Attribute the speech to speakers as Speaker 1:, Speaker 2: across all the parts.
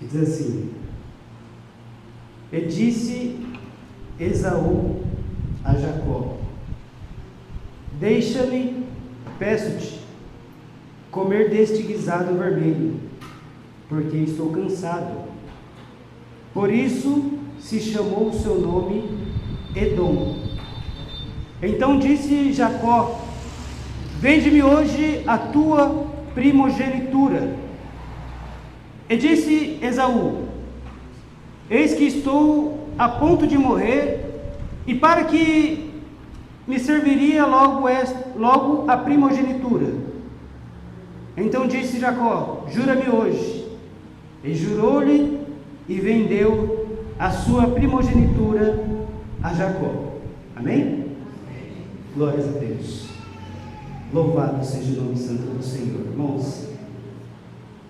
Speaker 1: que diz assim: E disse Esaú a Jacó: Deixa-me, peço-te, comer deste guisado vermelho, porque estou cansado. Por isso se chamou o seu nome Edom. Então disse Jacó: Vende-me hoje a tua primogenitura. E disse Esaú: Eis que estou a ponto de morrer, e para que me serviria logo a primogenitura. Então disse Jacó: Jura-me hoje. E jurou-lhe e vendeu a sua primogenitura a Jacó. Amém? Glórias a Deus. Louvado seja o nome santo do Senhor. Irmãos,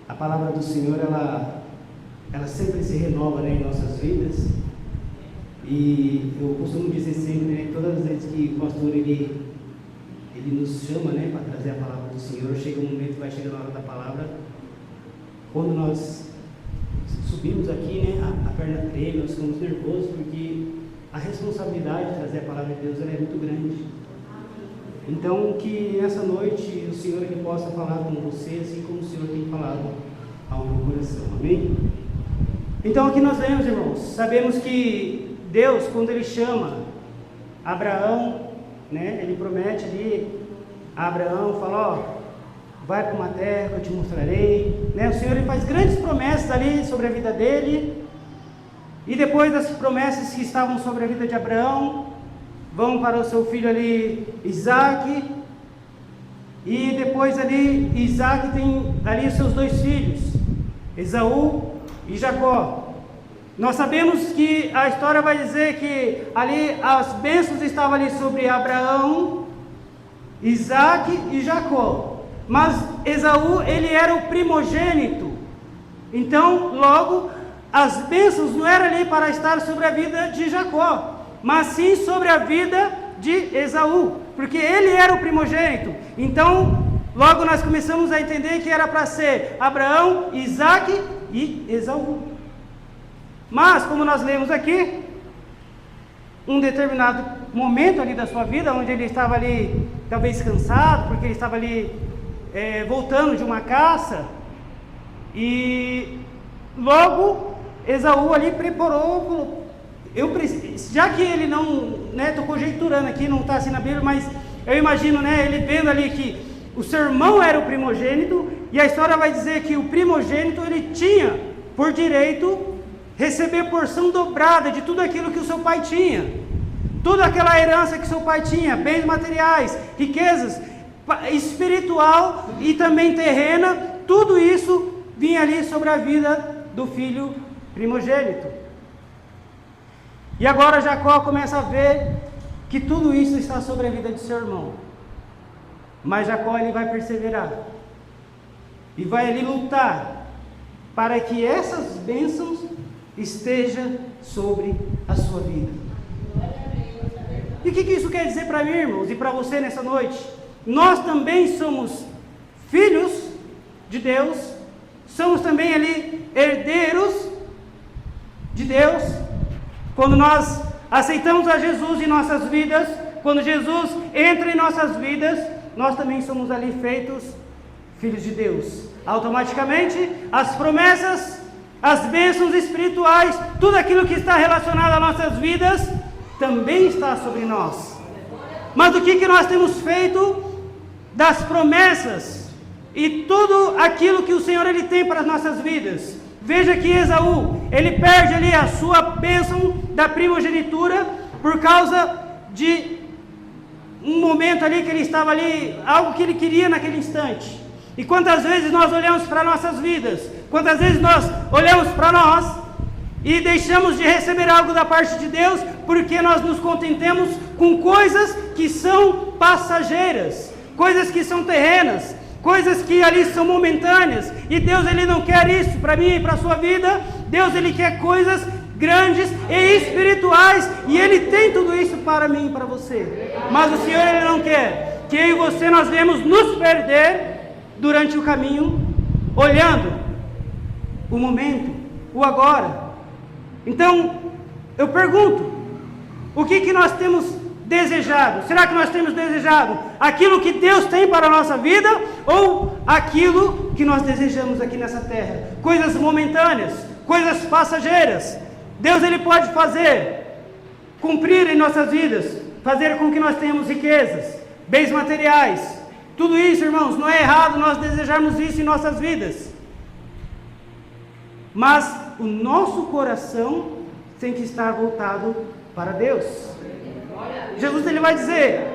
Speaker 1: a palavra do Senhor, ela sempre se renova, né, em nossas vidas. E eu costumo dizer sempre, né, todas as vezes que o pastor ele nos chama, né, para trazer a palavra do Senhor, chega um momento, vai chegar na hora da palavra, quando nós subimos aqui, né, a perna treme, nós ficamos nervosos, porque a responsabilidade de trazer a palavra de Deus, ela é muito grande. Então, que nessa noite o Senhor ele possa falar com você, assim como o Senhor tem falado ao meu coração. Amém? Então, aqui nós vemos, irmãos, sabemos que Deus, quando Ele chama Abraão, né, Ele promete ali a Abraão, fala: ó, vai para uma terra que eu te mostrarei, né? O Senhor ele faz grandes promessas ali sobre a vida dele, e depois das promessas que estavam sobre a vida de Abraão, vão para o seu filho ali, Isaque, e depois ali, Isaque tem ali os seus dois filhos, Esaú e Jacó. Nós sabemos que a história vai dizer que ali as bênçãos estavam ali sobre Abraão, Isaque e Jacó, mas Esaú ele era o primogênito, então logo as bênçãos não eram ali para estar sobre a vida de Jacó, mas sim sobre a vida de Esaú, porque ele era o primogênito. Então logo nós começamos a entender que era para ser Abraão, Isaque e Esaú. Mas, como nós lemos aqui, um determinado momento ali da sua vida, onde ele estava ali, talvez cansado, porque ele estava ali voltando de uma caça, e logo Esaú ali preparou, falou: já que ele não, né, estou conjecturando aqui, não está assim na Bíblia, mas eu imagino, né, ele vendo ali que o seu irmão era o primogênito, e a história vai dizer que o primogênito ele tinha por direito receber porção dobrada de tudo aquilo que o seu pai tinha, toda aquela herança que seu pai tinha, bens materiais, riquezas espiritual e também terrena, tudo isso vinha ali sobre a vida do filho primogênito. E agora Jacó começa a ver que tudo isso está sobre a vida de seu irmão, mas Jacó ele vai perseverar e vai ali lutar para que essas bênçãos esteja sobre a sua vida. E o que isso quer dizer para mim, irmãos, e para você nessa noite? Nós também somos filhos de Deus, somos também ali herdeiros de Deus, quando nós aceitamos a Jesus em nossas vidas, quando Jesus entra em nossas vidas, nós também somos ali feitos filhos de Deus. Automaticamente, as promessas, as bênçãos espirituais, tudo aquilo que está relacionado às nossas vidas, também está sobre nós. Mas o que nós temos feito das promessas e tudo aquilo que o Senhor ele tem para as nossas vidas? Veja que Esaú, ele perde ali a sua bênção da primogenitura por causa de um momento ali que ele estava ali, algo que ele queria naquele instante. E quantas vezes nós olhamos para nossas vidas, quantas vezes nós olhamos para nós e deixamos de receber algo da parte de Deus, porque nós nos contentamos com coisas que são passageiras, coisas que são terrenas, coisas que ali são momentâneas, e Deus ele não quer isso para mim e para a sua vida. Deus ele quer coisas grandes e espirituais, e Ele tem tudo isso para mim e para você, mas o Senhor ele não quer que eu e você nós venhamos nos perder durante o caminho, olhando o momento, o agora. Então, eu pergunto, o que nós temos desejado? Será que nós temos desejado aquilo que Deus tem para a nossa vida ou aquilo que nós desejamos aqui nessa terra? Coisas momentâneas, coisas passageiras. Deus ele pode cumprir em nossas vidas, fazer com que nós tenhamos riquezas, bens materiais. Tudo isso, irmãos, não é errado nós desejarmos isso em nossas vidas. Mas o nosso coração tem que estar voltado para Deus. Jesus ele vai dizer,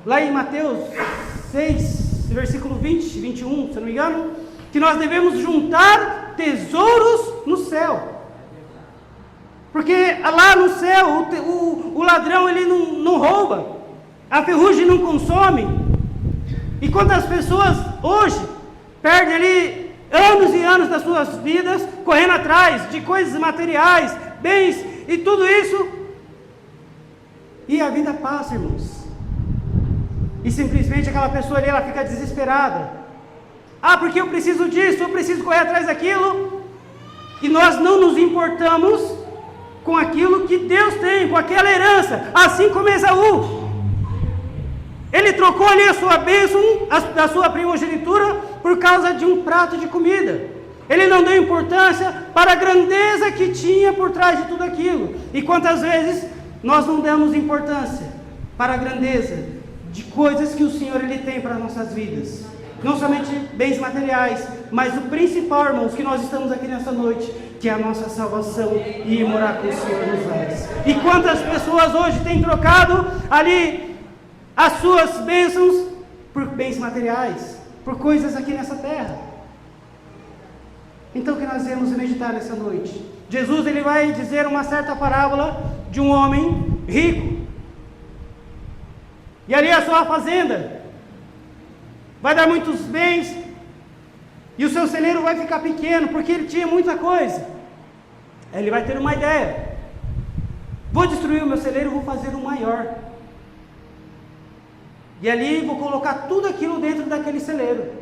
Speaker 1: lá em Mateus 6, versículo 20, 21, se não me engano, que nós devemos juntar tesouros no céu. Porque lá no céu, o ladrão ele não rouba, a ferrugem não consome. E quantas pessoas hoje perdem ali anos e anos das suas vidas correndo atrás de coisas materiais, bens e tudo isso, e a vida passa, irmãos, e simplesmente aquela pessoa ali, ela fica desesperada. Porque eu preciso disso, eu preciso correr atrás daquilo, e nós não nos importamos com aquilo que Deus tem, com aquela herança, assim como Esaú. Ele trocou ali a sua bênção, a sua primogenitura, por causa de um prato de comida. Ele não deu importância para a grandeza que tinha por trás de tudo aquilo. E quantas vezes nós não damos importância para a grandeza de coisas que o Senhor ele tem para as nossas vidas. Não somente bens materiais, mas o principal, irmãos, que nós estamos aqui nessa noite, que é a nossa salvação e ir morar com o Senhor nos ares. E quantas pessoas hoje têm trocado ali as suas bênçãos por bens materiais, por coisas aqui nessa terra. Então que nós vamos meditar nessa noite. Jesus ele vai dizer uma certa parábola de um homem rico. E ali a sua fazenda vai dar muitos bens, e o seu celeiro vai ficar pequeno, porque ele tinha muita coisa. Aí ele vai ter uma ideia: vou destruir o meu celeiro, vou fazer um maior. E ali vou colocar tudo aquilo dentro daquele celeiro.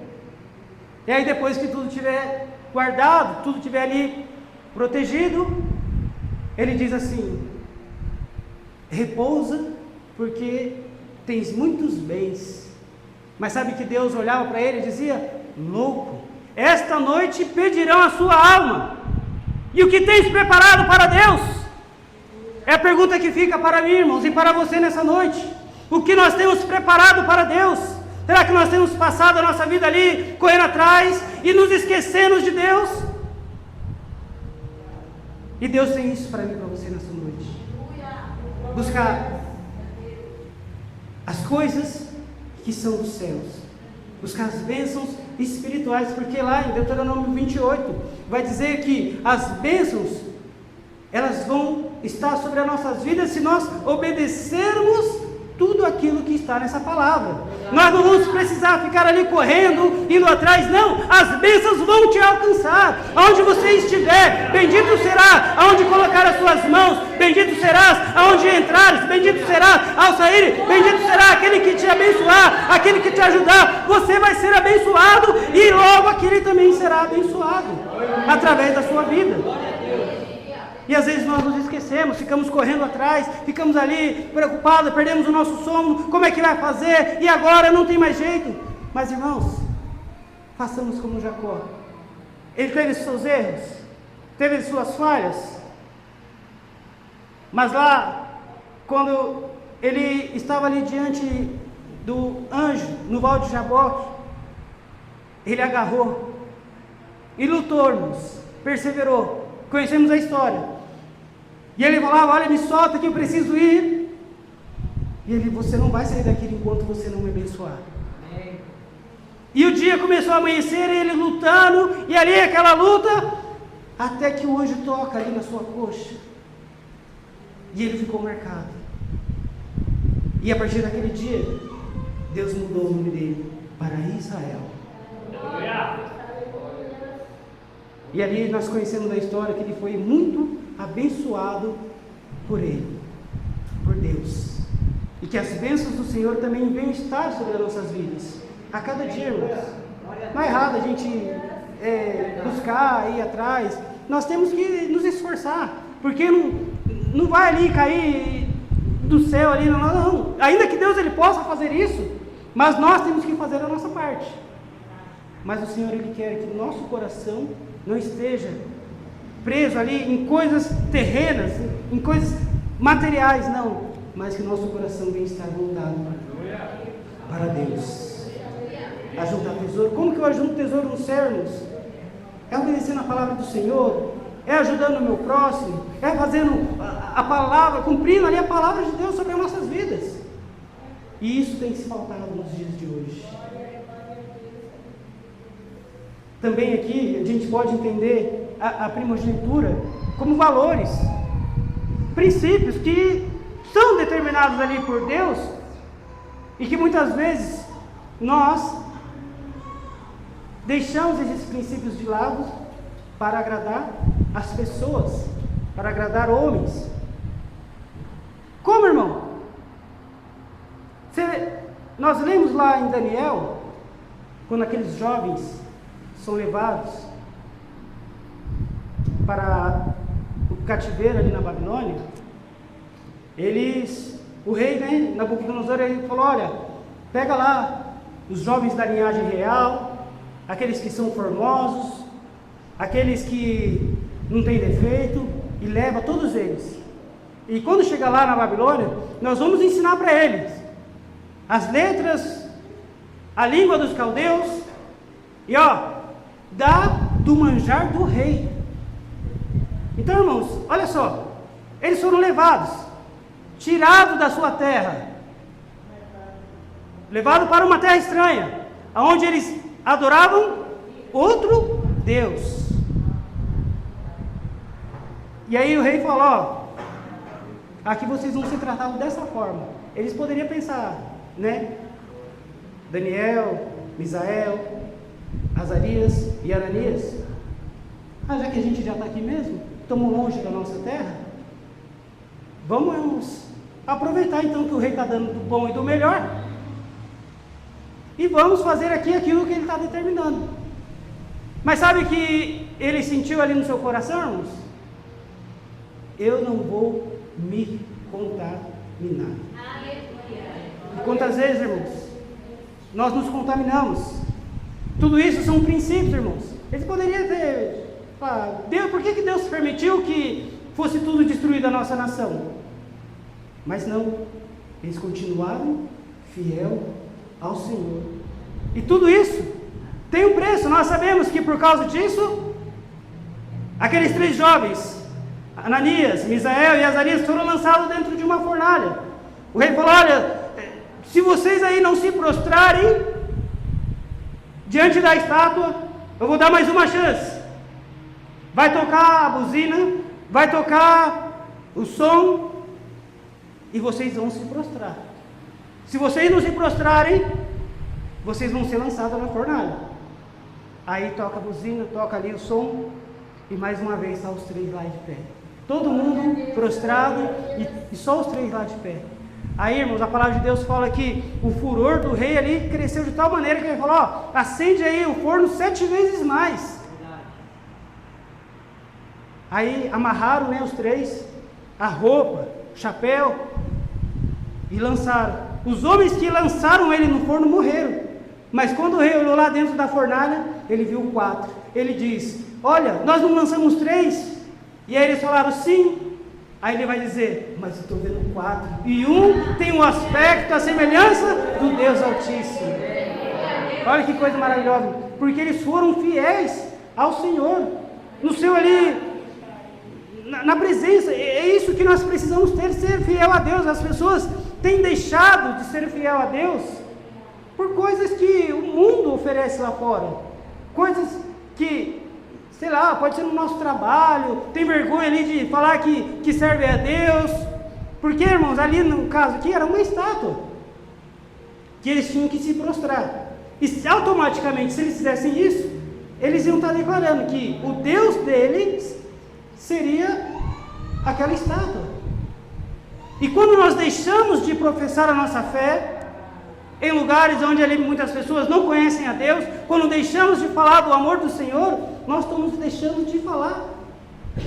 Speaker 1: E aí depois que tudo estiver guardado, tudo estiver ali protegido, ele diz assim: repousa, porque tens muitos bens. Mas sabe que Deus olhava para ele e dizia: louco, esta noite pedirão a sua alma. E o que tens preparado para Deus? É a pergunta que fica para mim, irmãos, e para você nessa noite. O que nós temos preparado para Deus? Será que nós temos passado a nossa vida ali, correndo atrás e nos esquecendo de Deus? E Deus tem isso para mim e para você nessa noite. Buscar as coisas que são dos céus, buscar as bênçãos espirituais, porque lá em Deuteronômio 28 vai dizer que as bênçãos elas vão estar sobre as nossas vidas se nós obedecermos tudo aquilo que está nessa palavra. Nós não vamos precisar ficar ali correndo, indo atrás, não. As bênçãos vão te alcançar. Aonde você estiver, bendito será aonde colocar as suas mãos, bendito serás aonde entrares, bendito será ao sair, bendito será aquele que te abençoar, aquele que te ajudar. Você vai ser abençoado e logo aquele também será abençoado através da sua vida. E às vezes nós nos esquecemos, ficamos correndo atrás, ficamos ali preocupados, perdemos o nosso sono, como é que vai fazer? E agora não tem mais jeito. Mas irmãos, façamos como Jacó. Ele teve seus erros, teve suas falhas, mas lá, quando ele estava ali diante do anjo, no val de Jaboque, ele agarrou e lutou, irmãos, perseverou. Conhecemos a história. E ele falava: olha, me solta que eu preciso ir. E ele: você não vai sair daqui enquanto você não me abençoar. Amém. E o dia começou a amanhecer, ele lutando, e ali aquela luta, até que o anjo toca ali na sua coxa. E ele ficou marcado. E a partir daquele dia, Deus mudou o nome dele para Israel. E ali nós conhecemos a história que ele foi muito abençoado por ele, por Deus. E que as bênçãos do Senhor também venham estar sobre as nossas vidas, a cada dia, irmãos. Não é errado a gente buscar, ir atrás, nós temos que nos esforçar, porque não vai ali cair do céu ali, não. Ainda que Deus ele possa fazer isso, mas nós temos que fazer a nossa parte. Mas o Senhor ele quer que o nosso coração não esteja preso ali em coisas terrenas, em coisas materiais, não, mas que o nosso coração venha estar voltado para Deus. Ajuntar tesouro. Como que eu ajunto tesouro nos céus, irmãos? É obedecendo a palavra do Senhor, é ajudando o meu próximo, é fazendo a palavra, cumprindo ali a palavra de Deus sobre as nossas vidas. E isso tem se faltado nos dias de hoje. Também aqui a gente pode entender a primogenitura como valores, princípios que são determinados ali por Deus e que muitas vezes nós deixamos esses princípios de lado para agradar as pessoas, para agradar homens. Como, irmão? Nós lemos lá em Daniel, quando aqueles jovens são levados para o cativeiro ali na Babilônia, o rei, né, Nabucodonosor, ele falou: olha, pega lá os jovens da linhagem real, aqueles que são formosos, aqueles que não têm defeito, e leva todos eles. E quando chegar lá na Babilônia, nós vamos ensinar para eles as letras, a língua dos caldeus, e dá do manjar do rei. Então, irmãos, olha só, eles foram levados, tirados da sua terra, levados para uma terra estranha, onde eles adoravam outro Deus. E aí o rei falou: aqui vocês vão ser tratados dessa forma. Eles poderiam pensar, né? Daniel, Misael, Azarias e Ananias: já que a gente já está aqui mesmo, estamos longe da nossa terra, vamos aproveitar então que o rei está dando do bom e do melhor, e vamos fazer aqui aquilo que ele está determinando. Mas sabe que ele sentiu ali no seu coração, irmãos? Eu não vou me contaminar. E quantas vezes, irmãos, nós nos contaminamos? Tudo isso são princípios, irmãos. Eles poderiam ter Deus, por que Deus permitiu que fosse tudo destruído a nossa nação? Mas não, eles continuaram fiel ao Senhor. E tudo isso tem um preço. Nós sabemos que por causa disso, aqueles 3 jovens, Ananias, Misael e Azarias, foram lançados dentro de uma fornalha. O rei falou: olha, se vocês aí não se prostrarem diante da estátua, eu vou dar mais uma chance. Vai tocar a buzina, vai tocar o som, e vocês vão se prostrar. Se vocês não se prostrarem, vocês vão ser lançados na fornalha. Aí toca a buzina, toca ali o som, e mais uma vez está os 3 lá de pé. Todo mundo prostrado e só os 3 lá de pé. Aí, irmãos, a palavra de Deus fala que o furor do rei ali cresceu de tal maneira que ele falou: acende aí o forno 7 vezes mais. Aí amarraram, né, os 3, a roupa, o chapéu, e lançaram. Os homens que lançaram ele no forno morreram. Mas quando o rei olhou lá dentro da fornalha, ele viu 4. Ele diz: olha, nós não lançamos 3? E aí eles falaram: sim. Aí ele vai dizer: mas eu estou vendo 4. E um tem um aspecto, a semelhança do Deus Altíssimo. Olha que coisa maravilhosa. Porque eles foram fiéis ao Senhor. No seu ali, na presença. É isso que nós precisamos ter, ser fiel a Deus. As pessoas têm deixado de ser fiel a Deus por coisas que o mundo oferece lá fora. Coisas que, sei lá, pode ser no nosso trabalho, tem vergonha ali de falar que serve a Deus. Porque, irmãos, ali no caso aqui era uma estátua que eles tinham que se prostrar. E automaticamente, se eles fizessem isso, eles iam estar declarando que o Deus deles seria aquela estátua. E quando nós deixamos de professar a nossa fé em lugares onde ali muitas pessoas não conhecem a Deus, quando deixamos de falar do amor do Senhor, nós estamos deixando de falar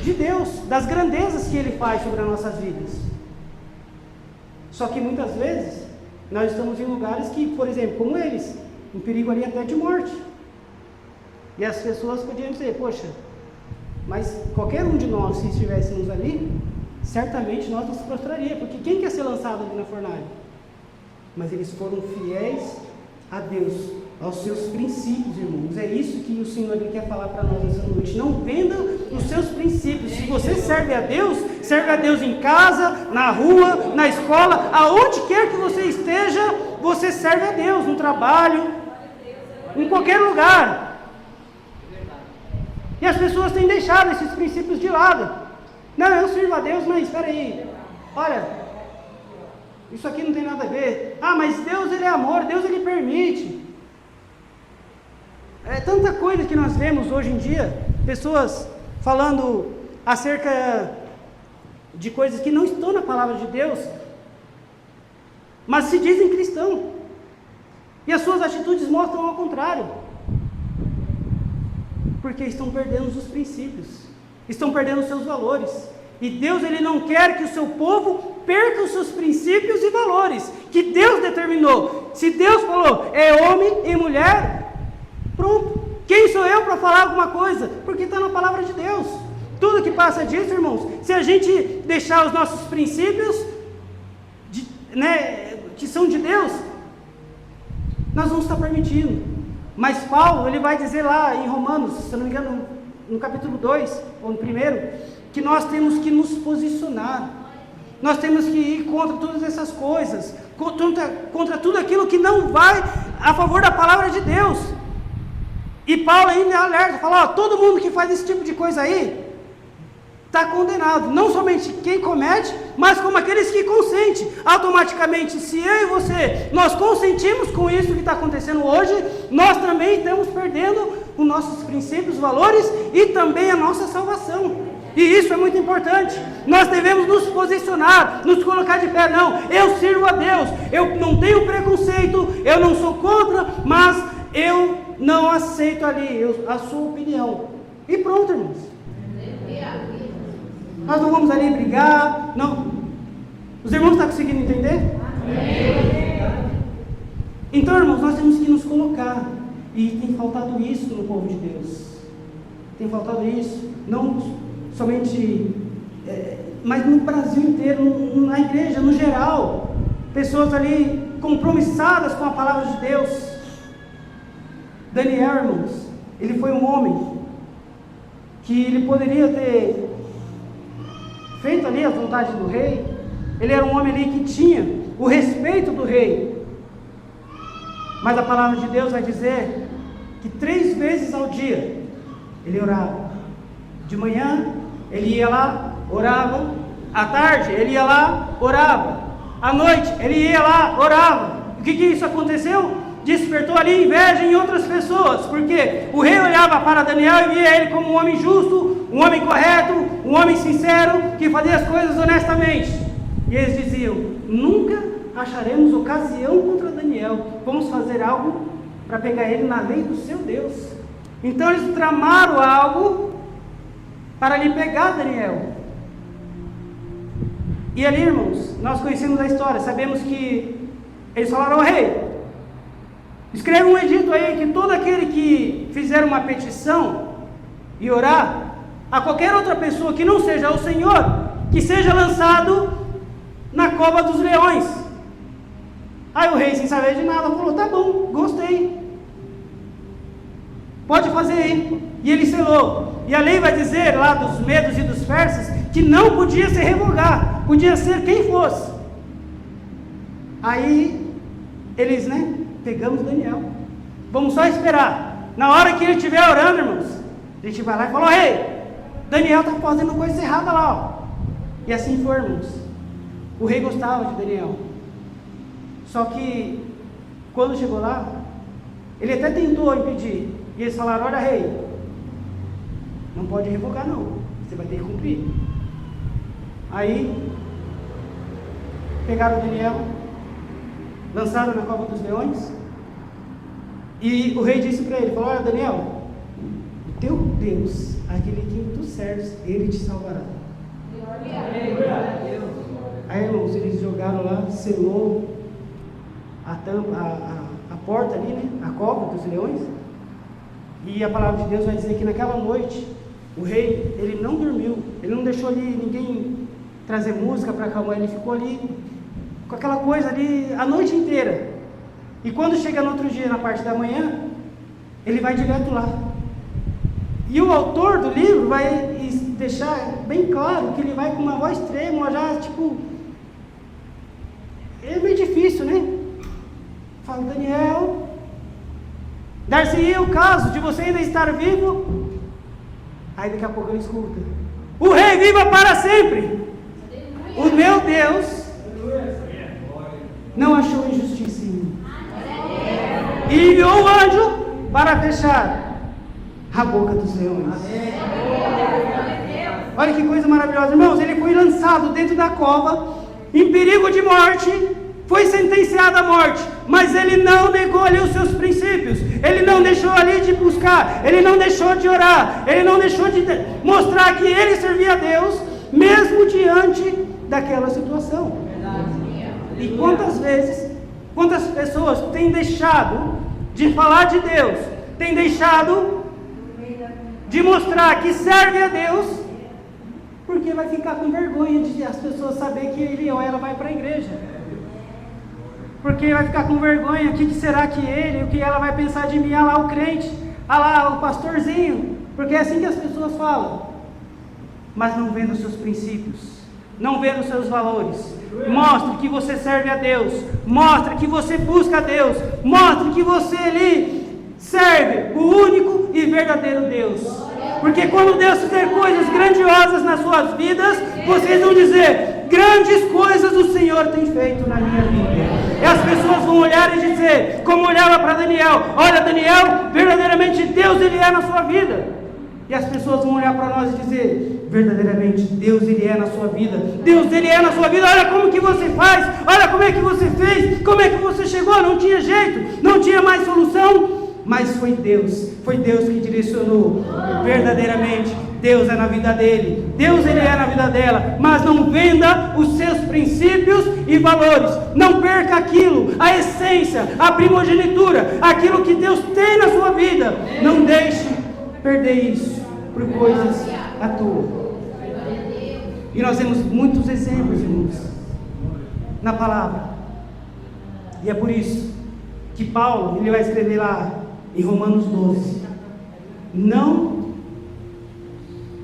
Speaker 1: de Deus, das grandezas que Ele faz sobre as nossas vidas. Só que muitas vezes nós estamos em lugares que, por exemplo, como eles, um perigo ali até de morte. E as pessoas podiam dizer, poxa, mas qualquer um de nós, se estivéssemos ali, certamente nós nos prostraria, porque quem quer ser lançado ali na fornalha? Mas eles foram fiéis a Deus, aos seus princípios, irmãos. É isso que o Senhor ele quer falar para nós essa noite. Não venda os seus princípios. Se você serve a Deus em casa, na rua, na escola, aonde quer que você esteja, você serve a Deus, no trabalho, em qualquer lugar. E as pessoas têm deixado esses princípios de lado. Não, eu sirvo a Deus, mas espera aí, olha, isso aqui não tem nada a ver. Ah, mas Deus ele é amor, Deus ele permite. É tanta coisa que nós vemos hoje em dia, pessoas falando acerca de coisas que não estão na palavra de Deus, mas se dizem cristão, e as suas atitudes mostram ao contrário, porque estão perdendo os princípios, estão perdendo os seus valores, e Deus ele não quer que o seu povo perca os seus princípios e valores, que Deus determinou. Se Deus falou, é homem e mulher, pronto. Quem sou eu para falar alguma coisa? Porque está na palavra de Deus. Tudo que passa disso, irmãos, se a gente deixar os nossos princípios, que são de Deus, nós vamos estar permitindo. Mas Paulo, ele vai dizer lá em Romanos, se eu não me engano, no capítulo 2, ou no 1, que nós temos que nos posicionar. Nós temos que ir contra todas essas coisas, contra tudo aquilo que não vai a favor da palavra de Deus. E Paulo ainda alerta, fala, todo mundo que faz esse tipo de coisa aí, está condenado. Não somente quem comete, mas como aqueles que consentem. Automaticamente, se eu e você, nós consentimos com isso que está acontecendo hoje, nós também estamos perdendo os nossos princípios, valores e também a nossa salvação. E isso é muito importante. Nós devemos nos posicionar, nos colocar de pé. Não, eu sirvo a Deus, eu não tenho preconceito, eu não sou contra, mas eu não aceito ali a sua opinião. E pronto, irmãos. Nós não vamos ali brigar, não. Os irmãos estão conseguindo entender? Então, irmãos, nós temos que nos colocar. E tem faltado isso no povo de Deus. Tem faltado isso. Não somente, mas no Brasil inteiro, na igreja, no geral. Pessoas ali compromissadas com a palavra de Deus. Daniel, irmãos, ele foi um homem que ele poderia ter feito ali a vontade do rei. Ele era um homem ali que tinha o respeito do rei. Mas a palavra de Deus vai dizer que 3 vezes ao dia ele orava. De manhã ele ia lá, orava. À tarde ele ia lá, orava. À noite ele ia lá, orava. O que isso aconteceu? Despertou ali inveja em outras pessoas, porque o rei olhava para Daniel e via ele como um homem justo, um homem correto, um homem sincero, que fazia as coisas honestamente. E eles diziam, nunca acharemos ocasião contra Daniel, vamos fazer algo para pegar ele na lei do seu Deus. Então eles tramaram algo para lhe pegar Daniel. E ali, irmãos, nós conhecemos a história, sabemos que eles falaram ao rei, escreve um edito aí que todo aquele que fizer uma petição e orar a qualquer outra pessoa que não seja o Senhor, que seja lançado na cova dos leões. Aí o rei, sem saber de nada, falou, tá bom, gostei, pode fazer aí. E ele selou. E a lei vai dizer lá dos medos e dos persas que não podia se revogar, podia ser quem fosse. Aí eles, pegamos Daniel, vamos só esperar. Na hora que ele estiver orando, irmãos, a gente vai lá e fala, rei, Daniel está fazendo coisa errada lá, ó. E assim foi, irmãos. O rei gostava de Daniel. Só que quando chegou lá, ele até tentou impedir. E eles falaram, olha rei, não pode revogar não, você vai ter que cumprir. Aí pegaram Daniel, lançaram na cova dos leões, e o rei disse para ele, falou, olha Daniel, teu Deus, aquele que tu serves, Ele te salvará. Aí, irmãos, eles jogaram lá, selou a tampa, a porta ali, né? A cova dos leões. E a palavra de Deus vai dizer que naquela noite, o rei, ele não dormiu, ele não deixou ali ninguém trazer música para acalmar, ele ficou ali com aquela coisa ali a noite inteira. E quando chega no outro dia, na parte da manhã, ele vai direto lá. E o autor do livro vai deixar bem claro que ele vai com uma voz trêmula, já tipo, é meio difícil, né? Fala, Daniel, dar-se-ia o caso de você ainda estar vivo? Aí daqui a pouco ele escuta: o rei viva para sempre! O meu Deus não achou injustiça em mim. E enviou o anjo para fechar a boca dos leões. Olha que coisa maravilhosa, irmãos. Ele foi lançado dentro da cova, em perigo de morte, foi sentenciado à morte, mas ele não negou ali os seus princípios, ele não deixou ali de buscar, ele não deixou de orar, ele não deixou de mostrar que ele servia a Deus, mesmo diante daquela situação. E quantas pessoas têm deixado de falar de Deus, têm deixado de mostrar que serve a Deus, porque vai ficar com vergonha de as pessoas saberem que ele ou ela vai para a igreja. Porque vai ficar com vergonha, o que será que ele, o que ela vai pensar de mim, lá o crente, lá o pastorzinho, porque é assim que as pessoas falam, mas não vendo os seus princípios, não vendo os seus valores. Mostre que você serve a Deus, mostre que você busca a Deus, mostre que você ali serve o único e verdadeiro Deus. Porque quando Deus fizer coisas grandiosas nas suas vidas, vocês vão dizer: grandes coisas o Senhor tem feito na minha vida. E as pessoas vão olhar e dizer, como olhava para Daniel: olha, Daniel, verdadeiramente Deus ele é na sua vida. E as pessoas vão olhar para nós e dizer: verdadeiramente Deus ele é na sua vida. Deus ele é na sua vida. Olha como que você faz, olha como é que você fez, como é que você chegou. Não tinha jeito, não tinha mais solução, mas foi Deus que direcionou. Verdadeiramente Deus é na vida dele, Deus ele é na vida dela. Mas não venda os seus princípios e valores, não perca aquilo, a essência, a primogenitura, aquilo que Deus tem na sua vida. Não deixe perder isso por coisas à toa. E nós temos muitos exemplos, irmãos, na palavra. E é por isso que Paulo ele vai escrever lá em Romanos 12: não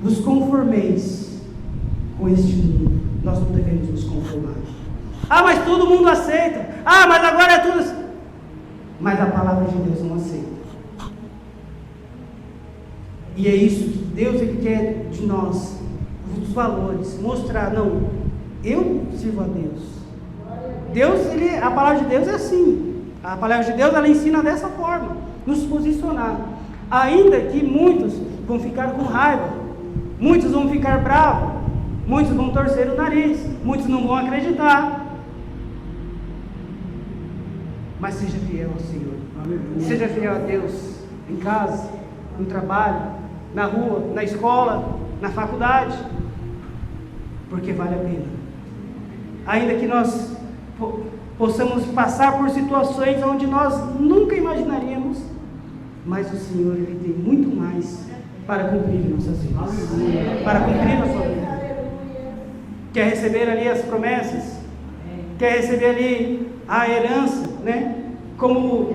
Speaker 1: vos conformeis com este mundo. Nós não devemos nos conformar. Mas todo mundo aceita. Mas agora é tudo assim. Mas a palavra de Deus não aceita. E é isso que Deus ele quer de nós, os valores, mostrar: não, eu sirvo a Deus. Deus, a palavra de Deus é assim. A palavra de Deus ela ensina dessa forma, nos posicionar. Ainda que muitos vão ficar com raiva, muitos vão ficar bravos, muitos vão torcer o nariz, muitos não vão acreditar. Mas seja fiel ao Senhor. Seja fiel a Deus em casa, no trabalho, na rua, na escola, na faculdade, porque vale a pena. Ainda que nós possamos passar por situações onde nós nunca imaginaríamos, mas o Senhor ele tem muito mais para cumprir em nossas vidas, para cumprir na sua vida. Quer receber ali as promessas, quer receber ali a herança, né? Como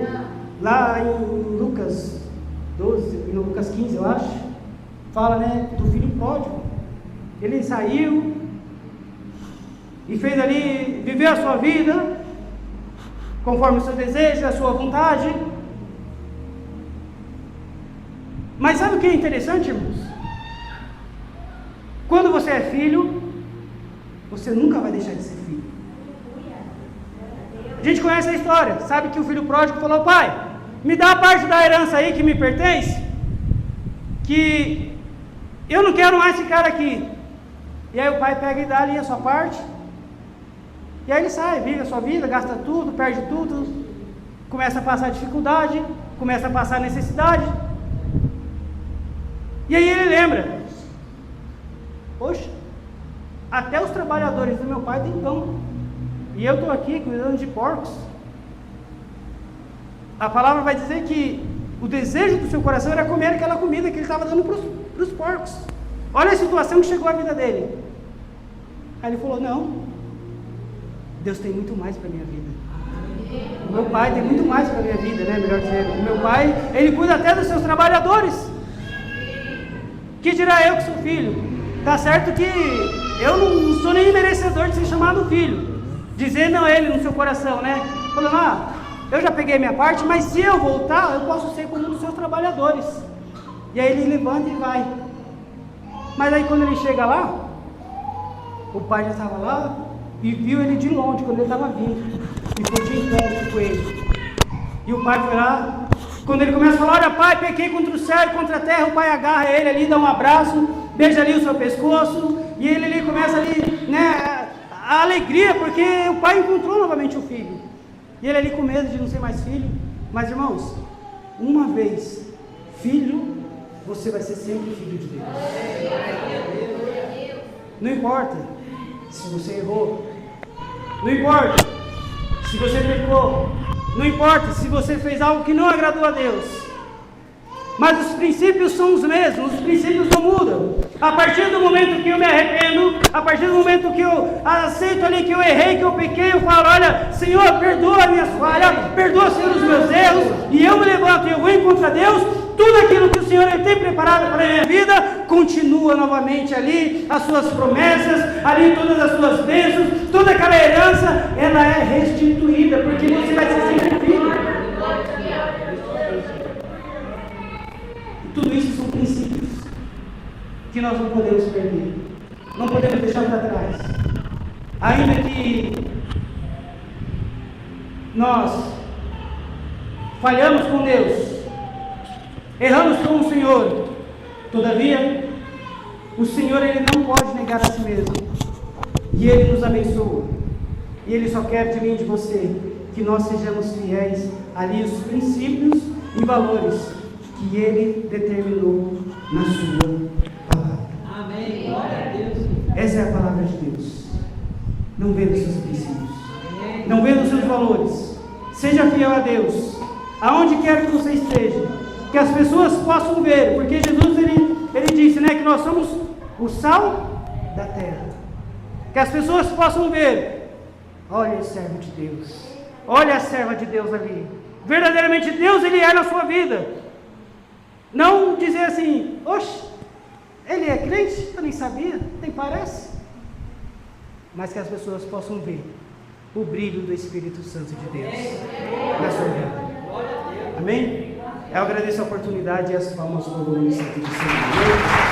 Speaker 1: lá em Lucas 12, em Lucas 15, eu acho, fala, né, do filho pródigo. Ele saiu e fez ali, viveu a sua vida conforme o seu desejo, a sua vontade. Mas sabe o que é interessante, irmãos? Quando você é filho, você nunca vai deixar de ser filho. A gente conhece a história, sabe que o filho pródigo falou: pai, me dá a parte da herança aí que me pertence, que eu não quero mais ficar aqui. E aí o pai pega e dá ali a sua parte, e aí ele sai, vive a sua vida, gasta tudo, perde tudo, começa a passar dificuldade, começa a passar necessidade. E aí ele lembra: poxa, até os trabalhadores do meu pai têm pão, e eu estou aqui cuidando de porcos. A palavra vai dizer que o desejo do seu coração era comer aquela comida que ele estava dando para os porcos. Olha a situação que chegou à vida dele. Aí ele falou: não, Deus tem muito mais para a minha vida. O meu pai tem muito mais para a minha vida, né? Melhor dizendo, o meu pai, ele cuida até dos seus trabalhadores. Que dirá eu que sou filho? Tá certo que eu não sou nem merecedor de ser chamado filho. Dizendo a ele no seu coração, né? Falando: eu já peguei minha parte, mas se eu voltar, eu posso ser como um dos seus trabalhadores. E aí ele levanta e vai. Mas aí quando ele chega lá, o pai já estava lá e viu ele de longe quando ele estava vindo. E foi de encontro com ele. E o pai foi lá. Quando ele começa a falar: olha pai, pequei contra o céu e contra a terra, o pai agarra ele ali, dá um abraço, beija ali o seu pescoço. E ele ali começa ali, né, a alegria, porque o pai encontrou novamente o filho. E ele ali com medo de não ser mais filho. Mas irmãos, uma vez filho, você vai ser sempre filho de Deus. Não importa se você errou, não importa se você pecou, não importa se você fez algo que não agradou a Deus, mas os princípios são os mesmos, os princípios não mudam. A partir do momento que eu me arrependo, a partir do momento que eu aceito ali que eu errei, que eu pequei, eu falo: olha, Senhor, perdoa as minhas falhas, perdoa, Senhor, os meus erros, e eu me levanto e eu vou em contra Deus. Tudo aquilo que o Senhor tem preparado para a minha vida, continua novamente ali, as suas promessas, ali todas as suas bênçãos, toda aquela herança, ela é restituída, porque você vai ser sempre filho. E tudo isso são princípios que nós não podemos perder, não podemos deixar para trás. Ainda que nós falhamos com Deus, erramos com o Senhor, todavia, o Senhor, Ele não pode negar a si mesmo, e Ele nos abençoa, e Ele só quer de mim e de você, que nós sejamos fiéis ali aos princípios e valores que Ele determinou na sua palavra.
Speaker 2: Amém. Glória a Deus.
Speaker 1: Essa é a palavra de Deus. Não venda os seus princípios, não venda os seus valores, seja fiel a Deus, aonde quer que você esteja, que as pessoas possam ver, porque Jesus ele disse, né, que nós somos o sal da terra, que as pessoas possam ver: olha esse servo de Deus, olha a serva de Deus ali, verdadeiramente Deus ele é na sua vida. Não dizer assim: oxe, ele é crente, eu nem sabia, nem parece. Mas que as pessoas possam ver o brilho do Espírito Santo de Deus na sua vida. Amém? Eu agradeço a oportunidade e as palmas do nome santo do Senhor.